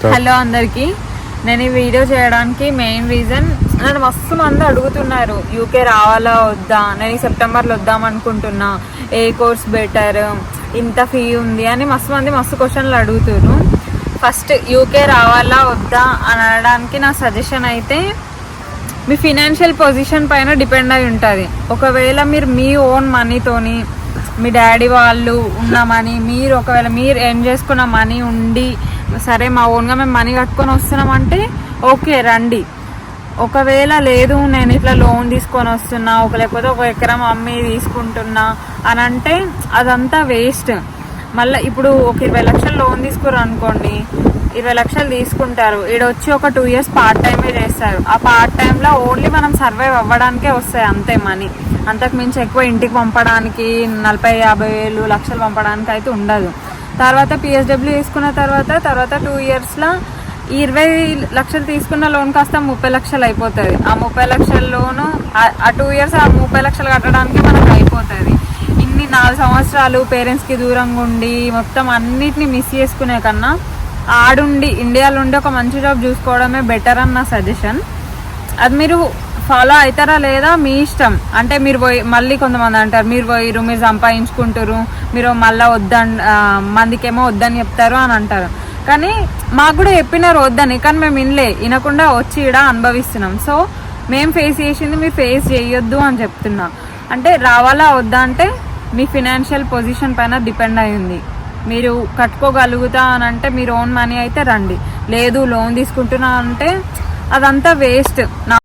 Hello అందరికి, నేను ఈ వీడియో చేయడానికి మెయిన్ రీజన్, నన్ను మస్తు మంది అడుగుతున్నారు యూకే రావాలా వద్దా, నేను ఈ సెప్టెంబర్లో వద్దాం అనుకుంటున్నా, ఏ కోర్స్ బెటర్, ఇంత ఫీ ఉంది అని మస్తు క్వశ్చన్లు అడుగుతున్నారు. ఫస్ట్ యూకే రావాలా వద్దా అని అనడానికి నా సజెషన్ అయితే మీ ఫినాన్షియల్ పొజిషన్ పైన డిపెండ్ అయి ఉంటుంది. ఒకవేళ మీరు మీ ఓన్ మనీతోని, మీ డాడీ వాళ్ళు ఉన్న మనీ, ఒకవేళ మీరు ఎర్న్ చేసుకున్న మనీ ఉండి, సరే మా ఓన్గా మేము మనీ కట్టుకొని వస్తున్నామంటే ఓకే రండి. ఒకవేళ లేదు నేను ఇట్లా లోన్ తీసుకొని వస్తున్నా, లేకపోతే ఒక ఎకరం అమ్మి తీసుకుంటున్నా అని అంటే అదంతా వేస్ట్. మళ్ళీ ఇప్పుడు ఒక 20 లక్షలు లోన్ తీసుకున్నారు అనుకోండి, 20 లక్షలు తీసుకుంటారు, ఈడొచ్చి ఒక 2 years పార్ట్ టైమే చేస్తారు. ఆ పార్ట్ టైంలో ఓన్లీ మనం సర్వైవ్ అవ్వడానికే వస్తాయి అంతే మనీ. అంతకు మించి ఎక్కువ ఇంటికి పంపడానికి 40-50 వేలు లక్షలు పంపడానికి అయితే ఉండదు. తర్వాత PSW తీసుకున్న తర్వాత 2 yearsలో 20 లక్షలు తీసుకున్న లోన్ కాస్త 30 లక్షలు అయిపోతుంది. ఆ 30 లక్షల లోను ఆ 2 years ఆ 30 లక్షలు కట్టడానికి మనకు అయిపోతుంది. ఇన్ని 4 సంవత్సరాలు పేరెంట్స్కి దూరంగా ఉండి మొత్తం అన్నిటిని మిస్ చేసుకునే కన్నా ఆడుండి ఇండియాలో ఉండి ఒక మంచి జాబ్ చూసుకోవడమే బెటర్ అని నా సజెషన్. అది మీరు ఫాలో అవుతారా లేదా మీ ఇష్టం. అంటే మీరు పోయి మళ్ళీ కొంతమంది అంటారు మీరు పోయిరు, మీరు సంపాదించుకుంటారు, మీరు మళ్ళీ మందికేమో వద్దని చెప్తారు అని అంటారు. కానీ మాకు కూడా చెప్పినారు వద్దని, కానీ మేము వినకుండా వచ్చి ఇక్కడ అనుభవిస్తున్నాం. సో మేము ఫేస్ చేసింది మీరు ఫేస్ చేయొద్దు అని చెప్తున్నా. అంటే రావాలా వద్దా అంటే మీ ఫినాన్షియల్ పొజిషన్ పైన డిపెండ్ అయి ఉంది. మీరు కట్టుకోగలుగుతా అని అంటే మీరు ఓన్ మనీ అయితే రండి, లేదు లోన్ తీసుకుంటున్నా అంటే అదంతా వేస్ట్.